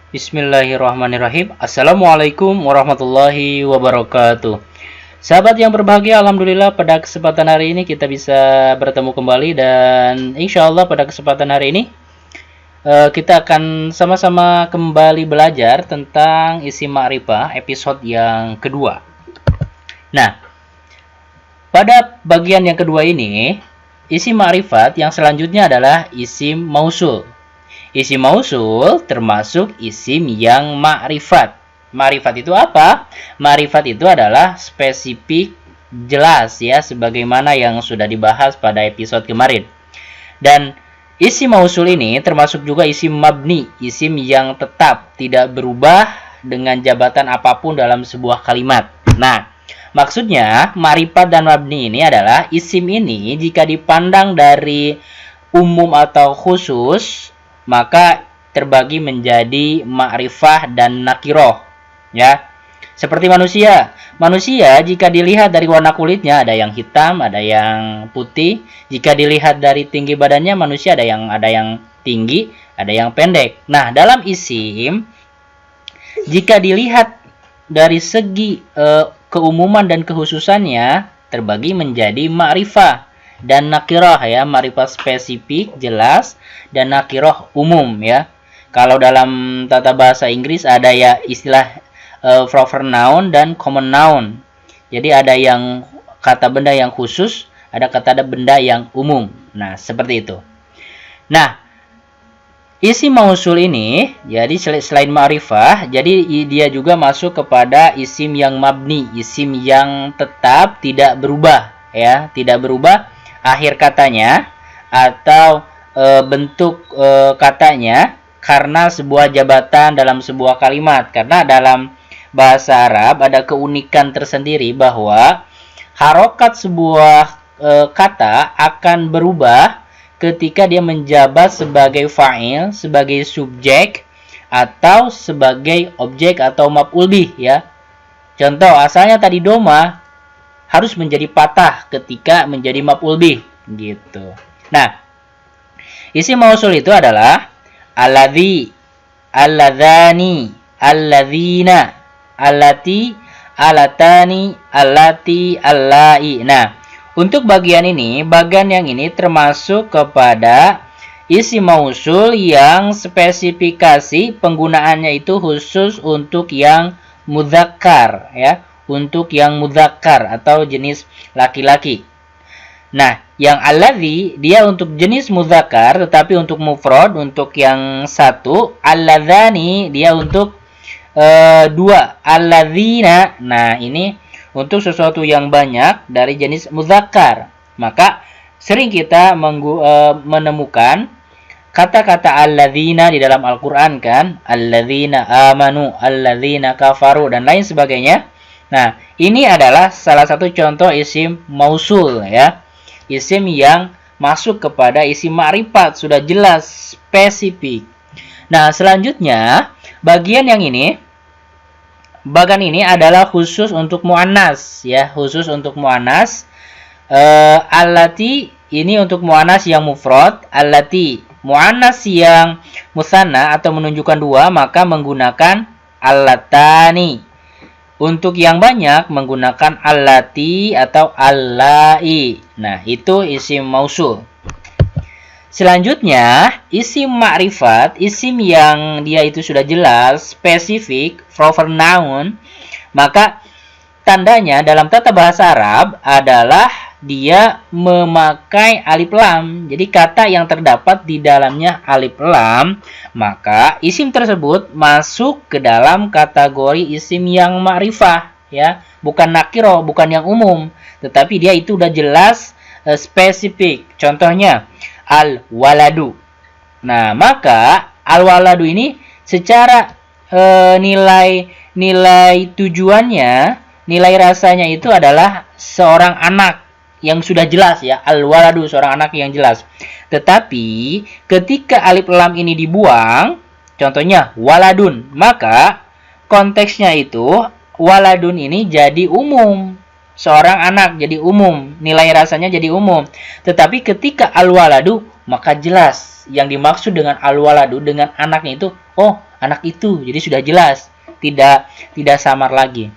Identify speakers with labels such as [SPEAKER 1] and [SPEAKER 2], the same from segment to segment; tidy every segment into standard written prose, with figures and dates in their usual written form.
[SPEAKER 1] Bismillahirrahmanirrahim. Assalamualaikum warahmatullahi wabarakatuh. Sahabat yang berbahagia, alhamdulillah pada kesempatan hari ini kita bisa bertemu kembali. Dan insya Allah pada kesempatan hari ini kita akan sama-sama kembali belajar tentang isim ma'rifah episode yang kedua. Nah, pada bagian yang kedua ini, isim ma'rifat yang selanjutnya adalah isim mausul. Isim mausul termasuk isim yang ma'rifat. Ma'rifat itu apa? Ma'rifat itu adalah spesifik, jelas ya, sebagaimana yang sudah dibahas pada episode kemarin. Dan isim mausul ini termasuk juga isim mabni, isim yang tetap, tidak berubah dengan jabatan apapun dalam sebuah kalimat. Nah, maksudnya, ma'rifat dan mabni ini adalah isim ini jika dipandang dari umum atau khusus, maka terbagi menjadi ma'rifah dan nakiroh. Ya, seperti manusia. Manusia jika dilihat dari warna kulitnya, ada yang hitam, ada yang putih. Jika dilihat dari tinggi badannya, manusia ada yang tinggi, ada yang pendek. Nah, dalam isim, jika dilihat dari segi keumuman dan kekhususannya terbagi menjadi ma'rifah dan nakirah ya, ma'rifah spesifik, jelas, dan nakirah umum ya. Kalau dalam tata bahasa Inggris ada ya istilah proper noun dan common noun. Jadi ada yang kata benda yang khusus, ada kata benda yang umum. Nah, seperti itu. Nah, isim mausul ini, jadi selain ma'rifah, jadi dia juga masuk kepada isim yang mabni, isim yang tetap tidak berubah, ya, tidak berubah akhir katanya atau bentuk katanya karena sebuah jabatan dalam sebuah kalimat. Karena dalam bahasa Arab ada keunikan tersendiri bahwa harokat sebuah kata akan berubah ketika dia menjabat sebagai fa'il, sebagai subjek, atau sebagai objek atau maf'ul bih ya. Contoh, asalnya tadi doma harus menjadi patah ketika menjadi maf'ul bih gitu. Nah, isim mausul itu adalah alladzi, alladzani, alladzina, allati, allatani, allati, allai. Nah, untuk bagian yang ini termasuk kepada isim mausul yang spesifikasi penggunaannya itu khusus untuk yang mudzakkar ya, untuk yang mudzakkar atau jenis laki-laki. Nah, yang alladzi dia untuk jenis mudzakkar, tetapi untuk mufrad, untuk yang satu, alladzani dia untuk dua, alladzina. Nah, ini untuk sesuatu yang banyak dari jenis mudzakkar. Maka sering kita menemukan kata-kata alladzina di dalam Al-Qur'an kan, alladzina amanu, alladzina kafaru dan lain sebagainya. Nah, ini adalah salah satu contoh isim mausul ya. Isim yang masuk kepada isim ma'rifat, sudah jelas, spesifik. Nah, selanjutnya bagian ini adalah khusus untuk muannas ya, khusus untuk muannas. Allati ini untuk muannas yang mufrad, allati muannas yang musanna atau menunjukkan dua maka menggunakan allatani. Untuk yang banyak menggunakan allati atau allai. Nah, itu isim mausul. Selanjutnya, isim ma'rifat, isim yang dia itu sudah jelas, spesifik, proper noun, maka tandanya dalam tata bahasa Arab adalah dia memakai alif lam. Jadi kata yang terdapat di dalamnya alif lam, maka isim tersebut masuk ke dalam kategori isim yang ma'rifah ya, bukan nakiro, bukan yang umum, tetapi dia itu udah jelas, spesifik. Contohnya al-waladu. Nah, maka al-waladu ini secara nilai tujuannya, nilai rasanya itu adalah seorang anak yang sudah jelas ya, al-waladu, seorang anak yang jelas. Tetapi ketika alif lam ini dibuang, contohnya waladun, maka konteksnya itu waladun ini jadi umum. seorang anak jadi umum, nilai rasanya jadi umum. Tetapi ketika al-waladu maka jelas yang dimaksud dengan al-waladu dengan anaknya itu, oh anak itu, jadi sudah jelas, tidak samar lagi.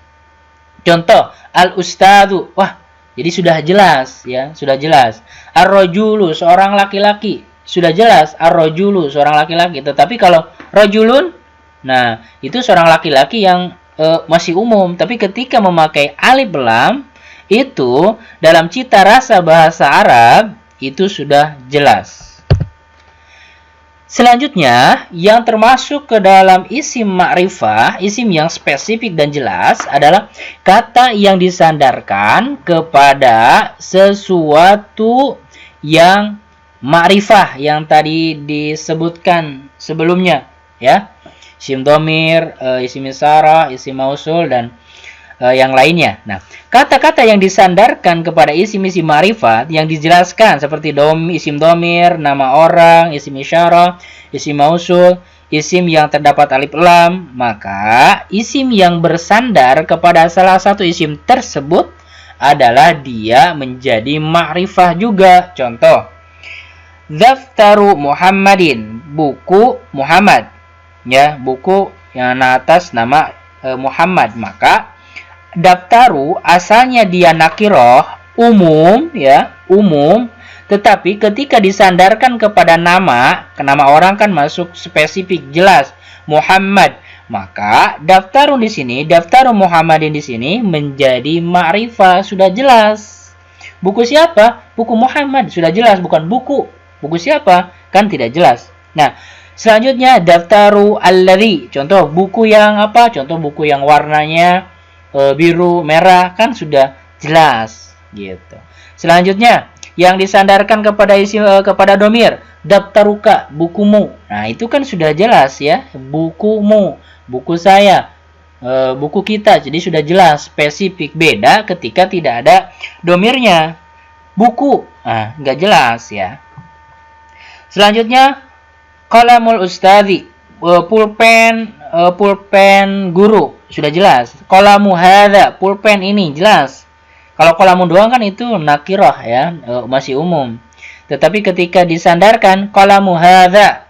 [SPEAKER 1] Contoh al-ustadu, wah jadi sudah jelas ya, sudah jelas. Ar-rajulu seorang laki-laki, sudah jelas ar-rajulu seorang laki-laki. Tetapi kalau rajulun, nah itu seorang laki-laki yang masih umum, tapi ketika memakai alif lam itu dalam cita rasa bahasa Arab itu sudah jelas. Selanjutnya yang termasuk ke dalam isim ma'rifah, isim yang spesifik dan jelas adalah kata yang disandarkan kepada sesuatu yang ma'rifah yang tadi disebutkan sebelumnya ya. Isim dhamir, isim isyarah, isim mausul dan yang lainnya. Nah, kata-kata yang disandarkan kepada isim-isim ma'rifat yang dijelaskan seperti isim dhamir, nama orang, isim isyarah, isim mausul, isim yang terdapat alif lam, maka isim yang bersandar kepada salah satu isim tersebut adalah dia menjadi ma'rifah juga. Contoh, Daftaru Muhammadin, buku Muhammad. Ya, buku yang atas nama Muhammad. Maka daftaru asalnya dia nakiroh, umum ya, umum, tetapi ketika disandarkan kepada nama, ke nama orang kan masuk spesifik jelas Muhammad. Maka daftaru di sini, daftaru Muhammadin di sini menjadi ma'rifah, sudah jelas. Buku siapa? Buku Muhammad, sudah jelas, bukan buku. Buku siapa? Kan tidak jelas. Nah, selanjutnya daftaru alladhi, contoh buku yang apa? Contoh buku yang warnanya biru, merah, kan sudah jelas gitu. Selanjutnya yang disandarkan kepada isim kepada domir, daftaruka, bukumu. Nah, itu kan sudah jelas ya, bukumu, buku saya, buku kita. Jadi sudah jelas, spesifik. Beda ketika tidak ada domirnya. Buku, nah, nggak jelas ya. Selanjutnya qalamul ustadzi, pulpen guru, sudah jelas. Qalamu hadza, pulpen ini jelas. Kalau qalamu doang kan itu nakirah ya, masih umum. Tetapi ketika disandarkan qalamu hadza,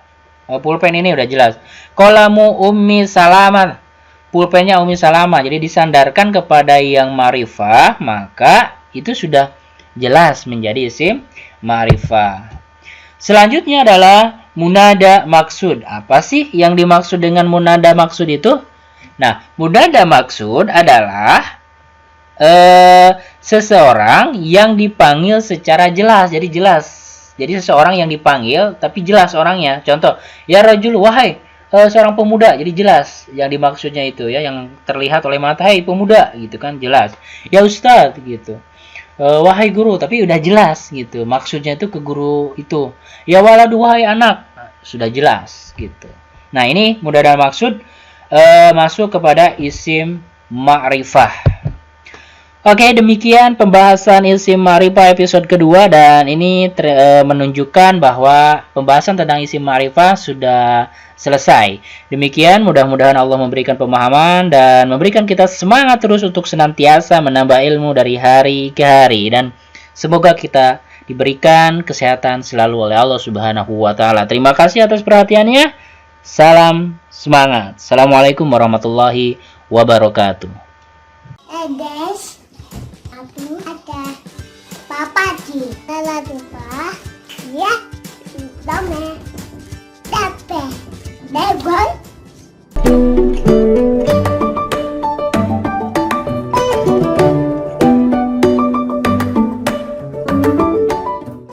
[SPEAKER 1] pulpen ini udah jelas. Qalamu ummi salamah, pulpennya ummi salamah. Jadi disandarkan kepada yang ma'rifah, maka itu sudah jelas menjadi isim ma'rifah. Selanjutnya adalah munada maksud. Apa sih yang dimaksud dengan munada maksud itu? Nah, munada maksud adalah seseorang yang dipanggil secara jelas. Jadi jelas. Jadi seseorang yang dipanggil tapi jelas orangnya. Contoh, ya rajul, wahai seorang pemuda. Jadi jelas yang dimaksudnya itu ya, yang terlihat oleh mata, hai pemuda gitu kan, jelas. Ya ustaz gitu. Wahai guru, tapi udah jelas gitu. Maksudnya itu ke guru itu. Ya waladu, wahai anak. Sudah jelas gitu. Nah, ini munada maksud masuk kepada isim ma'rifah. Oke, demikian pembahasan isim ma'rifah episode kedua, dan ini menunjukkan bahwa pembahasan tentang isim ma'rifah sudah selesai. Demikian, mudah-mudahan Allah memberikan pemahaman dan memberikan kita semangat terus untuk senantiasa menambah ilmu dari hari ke hari, dan semoga kita diberikan kesehatan selalu oleh Allah Subhanahu wa taala. Terima kasih atas perhatiannya. Salam semangat. Assalamualaikum warahmatullahi wabarakatuh.
[SPEAKER 2] Guys, aku ada papa di dalam rumah. Ya, dome, dape, debol.